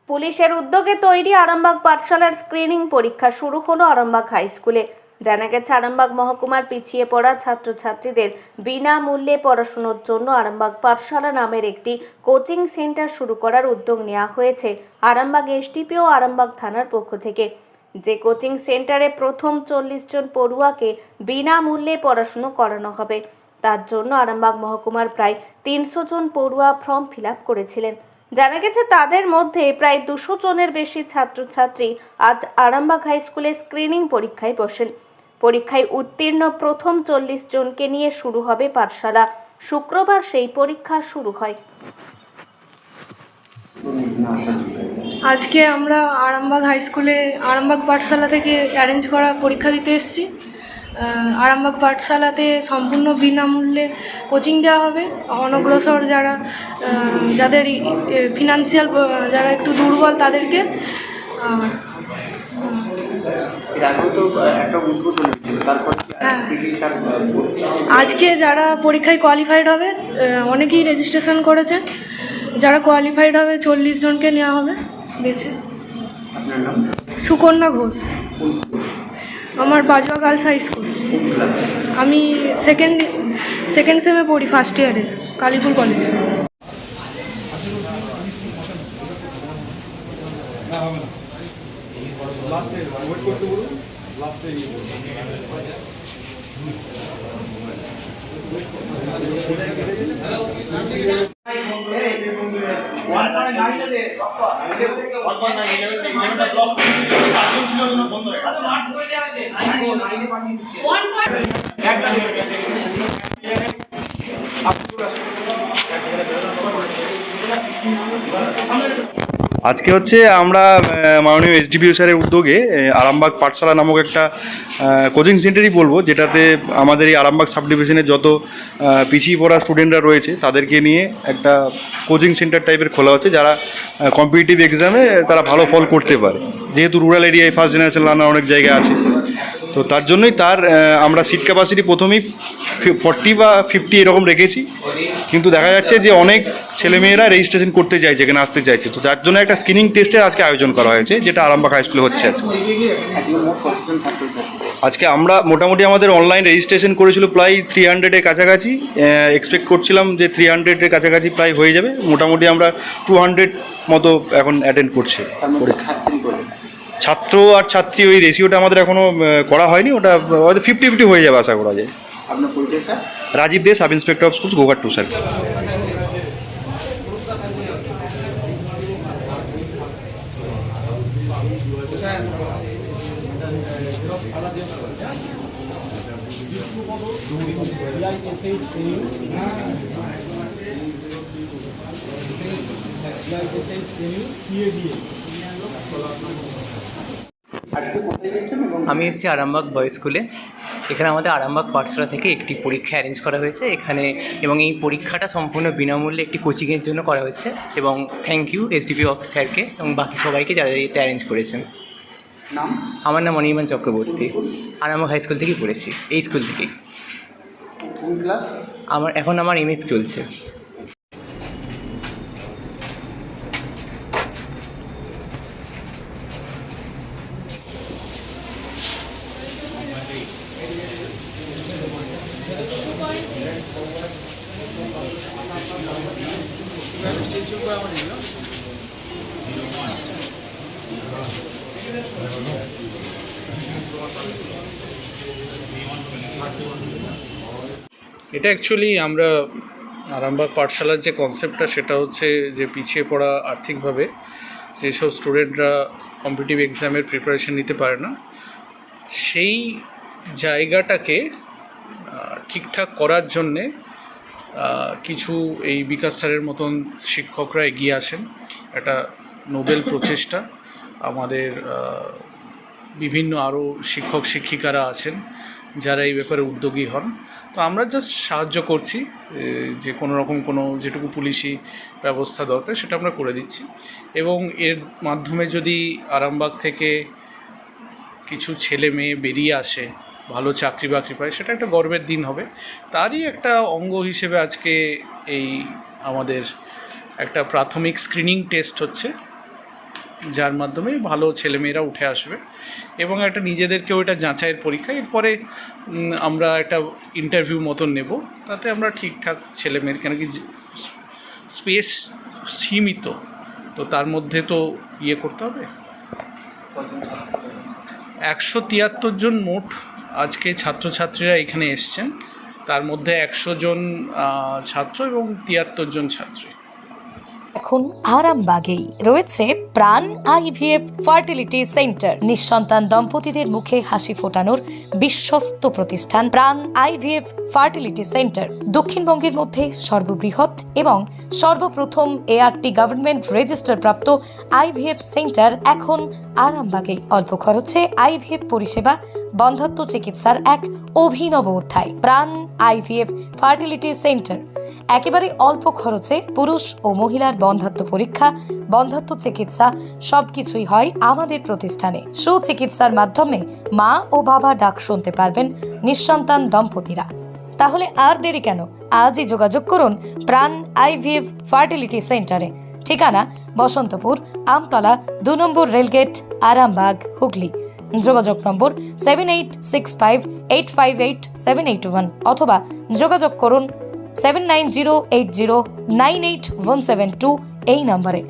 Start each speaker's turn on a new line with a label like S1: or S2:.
S1: পুলিশের উদ্যোগে তৈরি আরামবাগ পাঠশালার স্ক্রিনিং পরীক্ষা শুরু হলো আরামবাগ হাই স্কুলে। জানা গেছে, আরামবাগ মহকুমার পিছিয়ে পড়া ছাত্রছাত্রীদের বিনামূল্যে পড়াশোনার জন্য আরামবাগ পাঠশালা নামের একটি কোচিং সেন্টার শুরু করার উদ্যোগ নেওয়া হয়েছে আরামবাগ এসডিপি ও আরামবাগ থানার পক্ষ থেকে। যে কোচিং সেন্টারে প্রথম 40 জন পড়ুয়াকে বিনামূল্যে পড়াশুনো করানো হবে, তার জন্য আরামবাগ মহকুমার প্রায় 300 জন পড়ুয়া ফর্ম ফিল আপ করেছিলেন। জানা গেছে, তাদের মধ্যে প্রায় 200 জনের বেশি ছাত্রছাত্রী আজ আরামবাগ হাই স্কুলে স্ক্রিনিং পরীক্ষায় বসেন। পরীক্ষায় উত্তীর্ণ প্রথম 40 জনকে নিয়ে শুরু হবে পাঠশালা। শুক্রবার সেই পরীক্ষা শুরু হয়।
S2: আজকে আমরা আরামবাগ হাই স্কুলে আরামবাগ পাঠশালা থেকে অ্যারেঞ্জ করা পরীক্ষা দিতে এসেছি। আরামবাগ পাঠশালাতে সম্পূর্ণ বিনামূল্যে কোচিং দেওয়া হবে। অনগ্রসর যাদের ফিনান্সিয়াল যারা একটু দুর্বল তাদেরকে। আজকে যারা পরীক্ষায় কোয়ালিফাইড হবে অনেকেই রেজিস্ট্রেশন করেছেন। যারা কোয়ালিফাইড হবে 40 জনকে নেওয়া হবে বেছে। সুকন্যা ঘোষ। আমার বাজুয়া গার্লস হাই স্কুল। আমি সেকেন্ড সেমে পড়ি, ফার্স্ট ইয়ারে, কালীপুর কলেজ।
S3: আজকে হচ্ছে আমরা মাননীয় এসডিপিও স্যারের উদ্যোগে আরামবাগ পাঠশালা নামক একটা কোচিং সেন্টারই বলবো, যেটাতে আমাদের এই আরামবাগ সাব ডিভিশনের যত পিছিয়ে পড়া স্টুডেন্টরা রয়েছে তাদেরকে নিয়ে একটা কোচিং সেন্টার টাইপের খোলা হচ্ছে, যারা কম্পিটিটিভ এক্সামে তারা ভালো ফল করতে পারে। যেহেতু রুরাল এরিয়ায় ফার্স্ট জেনারেশন লার্নার অনেক জায়গায় আছে, তো তার জন্যই আমরা সিট ক্যাপাসিটি প্রথমেই 40 বা 50 এরকম রেখেছি। কিন্তু দেখা যাচ্ছে যে অনেক ছেলেমেয়েরা রেজিস্ট্রেশন করতে চাইছে, এখানে আসতে চাইছে, তো যার জন্য একটা স্ক্রিনিং টেস্টের আজকে আয়োজন করা হয়েছে, যেটা আরামবাগ হাই স্কুলে হচ্ছে। আজকে আমরা মোটামুটি আমাদের অনলাইন রেজিস্ট্রেশন করেছিল প্রায় 300-এর কাছাকাছি। এক্সপেক্ট করছিলাম যে 300-এর কাছাকাছি প্রায় হয়ে যাবে। মোটামুটি আমরা 200 মতো এখন অ্যাটেন্ড করছি। ছাত্র আর ছাত্রী ওই রেশিওটা আমাদের এখনও করা হয়নি, ওটা 50-50 হয়ে যাবে আশা করা যায়। Rajib Dey, sub inspector of schools, Goghat 2 sir.
S4: আমি এসেছি আরামবাগ বয়েজ স্কুলে। এখানে আমাদের আরামবাগ পাঠশালা থেকে একটি পরীক্ষা অ্যারেঞ্জ করা হয়েছে এখানে, এবং এই পরীক্ষাটা সম্পূর্ণ বিনামূল্যে একটি কোচিংয়ের জন্য করা হচ্ছে। এবং থ্যাংক ইউ এসডিপি স্যারকে এবং বাকি সবাইকে যারা এতে অ্যারেঞ্জ করেছেন। আমার নাম অনির্বাণ চক্রবর্তী। আরামবাগ হাই স্কুল থেকেই পড়েছি, এই স্কুল থেকেই। আমার এমএ চলছে।
S5: এটা অ্যাকচুয়ালি আমরা আরামবাগ পাঠশালার যে কনসেপ্টটা, সেটা হচ্ছে যে পিছিয়ে পড়া আর্থিকভাবে যেসব স্টুডেন্টরা কম্পিটিটিভ এক্সামের প্রিপারেশন নিতে পারে না, সেই জায়গাটাকে ঠিকঠাক করার জন্যে কিছু এই বিকাশ স্যারের মতন শিক্ষকরা এগিয়ে আসেন। একটা নোবেল প্রচেষ্টা। আমাদের বিভিন্ন আরও শিক্ষক শিক্ষিকারা আছেন যারা এই ব্যাপারে উদ্যোগী হন। তো আমরা জাস্ট সাহায্য করছি, যে কোনো রকম যেটুকু পুলিশি ব্যবস্থা দরকার সেটা আমরা করে দিচ্ছি। এবং এর মাধ্যমে যদি আরামবাগ থেকে কিছু ছেলে মেয়ে বেরিয়ে আসে, ভালো চাকরি বাকরি পায়, সেটা একটা গর্বের দিন হবে। তারই একটা অঙ্গ হিসেবে আজকে এই আমাদের একটা প্রাথমিক স্ক্রিনিং টেস্ট হচ্ছে। যার মাধ্যমে ভালো ছেলেমেয়েরা উঠে আসবে এবং একটা নিজেদেরকেও এটা যাচাইয়ের পরীক্ষা। এরপরে আমরা একটা ইন্টারভিউ মতন নেব, তাতে আমরা ঠিকঠাক ছেলেমেয়ের, কেন কি স্পেস সীমিত, তো তার মধ্যে তো ইয়ে করতে হবে। 173 জন মোট আজকে ছাত্রছাত্রীরা এখানে এসছেন, তার মধ্যে 100 জন ছাত্র এবং 73 জন ছাত্রী।
S6: এখন আরামবাগেই রয়েছে প্রাণ আইভিএফ ফার্টিলিটি সেন্টার। নিঃসন্তান দম্পতিদের মুখে হাসি ফোটানোর বিশ্বস্ত প্রতিষ্ঠান প্রাণ আইভিএফ ফার্টিলিটি সেন্টার দক্ষিণবঙ্গের মধ্যে সর্ববৃহৎ এবং সর্বপ্রথম এআরটি গভর্নমেন্ট রেজিস্টার প্রাপ্ত আইভিএফ সেন্টার এখন আরামবাগেই। অল্প খরচে আইভিএফ পরিষেবা, বন্ধ্যাত্ব চিকিৎসার এক অভিনব অধ্যায়। প্রাণ আইভিএফ ফার্টিলিটি সেন্টার একেবারে অল্প খরচে পুরুষ ও মহিলার বন্ধ্যাত্ব পরীক্ষা, বন্ধ্যাত্ব চিকিৎসা সবকিছুই হয় আমাদের প্রতিষ্ঠানে। সুচিকিৎসার মাধ্যমে মা ও বাবা ডাক শুনতে পারবেন নিঃসন্তান দম্পতিরা। তাহলে আর দেরি কেন? আজই যোগাযোগ করুন প্রাণ আইভিএফ ফার্টিলিটি সেন্টারে। ঠিকানা বসন্তপুর, আমতলা, 2 নম্বর রেলগেট, আরামবাগ, হুগলি। যোগাযোগ নম্বর 7865858781 অথবা যোগাযোগ করুন 7908098172 এই নম্বরে।